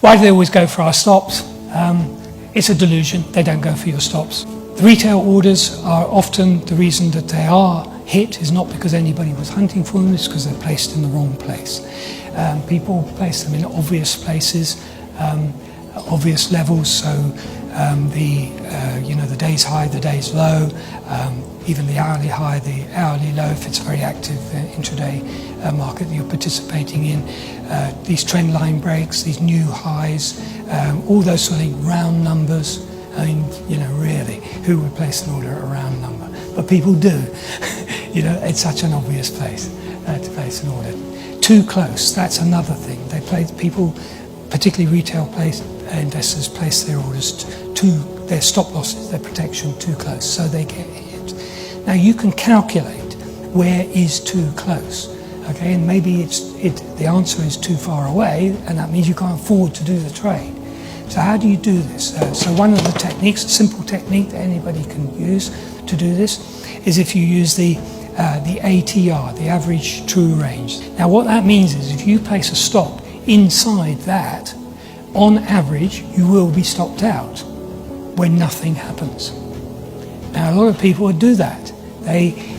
Why do they always go for our stops? It's a delusion. They don't go for your stops. The retail orders are often the reason that they are hit is not because anybody was hunting for them, it's because they're placed in the wrong place. People place them in obvious places, obvious levels, so the day's high, the day's low, even the hourly high, the hourly low if it's a very active intraday market that you're participating in. These trend line breaks, these new highs, all those sort of round numbers. I mean, really, who would place an order at a round number? But people do. It's such an obvious place to place an order. Too close, that's another thing. People, particularly retail investors, place their orders their stop losses, their protection too close, so they get hit. Now you can calculate where is too close, okay? And maybe the answer is too far away, and that means you can't afford to do the trade. So how do you do this? So one of the techniques, a simple technique that anybody can use to do this, is if you use the ATR, the average true range. Now what that means is if you place a stop inside that, on average you will be stopped out when nothing happens. Now a lot of people would do that.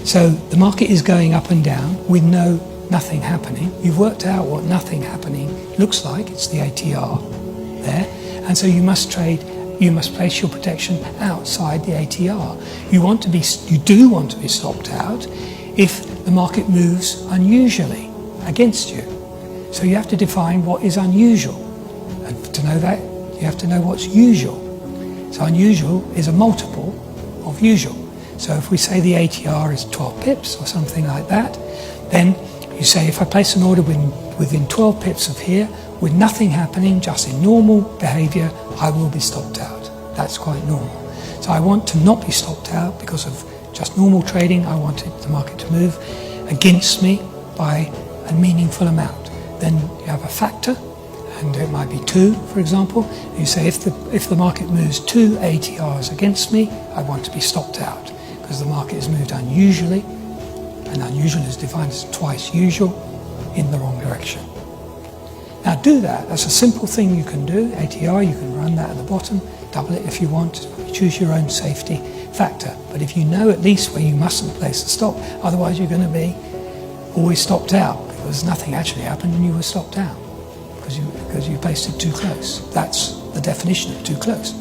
So the market is going up and down with nothing happening. You've worked out what nothing happening looks like, it's the ATR there. And so you must place your protection outside the ATR. You do want to be stopped out if the market moves unusually against you. So you have to define what is unusual. And to know that, you have to know what's usual. So unusual is a multiple of usual. So if we say the ATR is 12 pips or something like that, then you say if I place an order within 12 pips of here, with nothing happening, just in normal behaviour, I will be stopped out. That's quite normal. So I want to not be stopped out because of just normal trading. I want the market to move against me by a meaningful amount. Then you have a factor, and it might be 2, for example. You say if the market moves 2 ATRs against me, I want to be stopped out because the market has moved unusually, and unusual is defined as twice usual in the wrong direction. Now do that. That's a simple thing you can do. ATR, you can run that at the bottom, double it if you want. You choose your own safety factor. But if you know at least where you mustn't place the stop, otherwise you're going to be always stopped out because nothing actually happened and you were stopped out because you placed it too close. That's the definition of too close.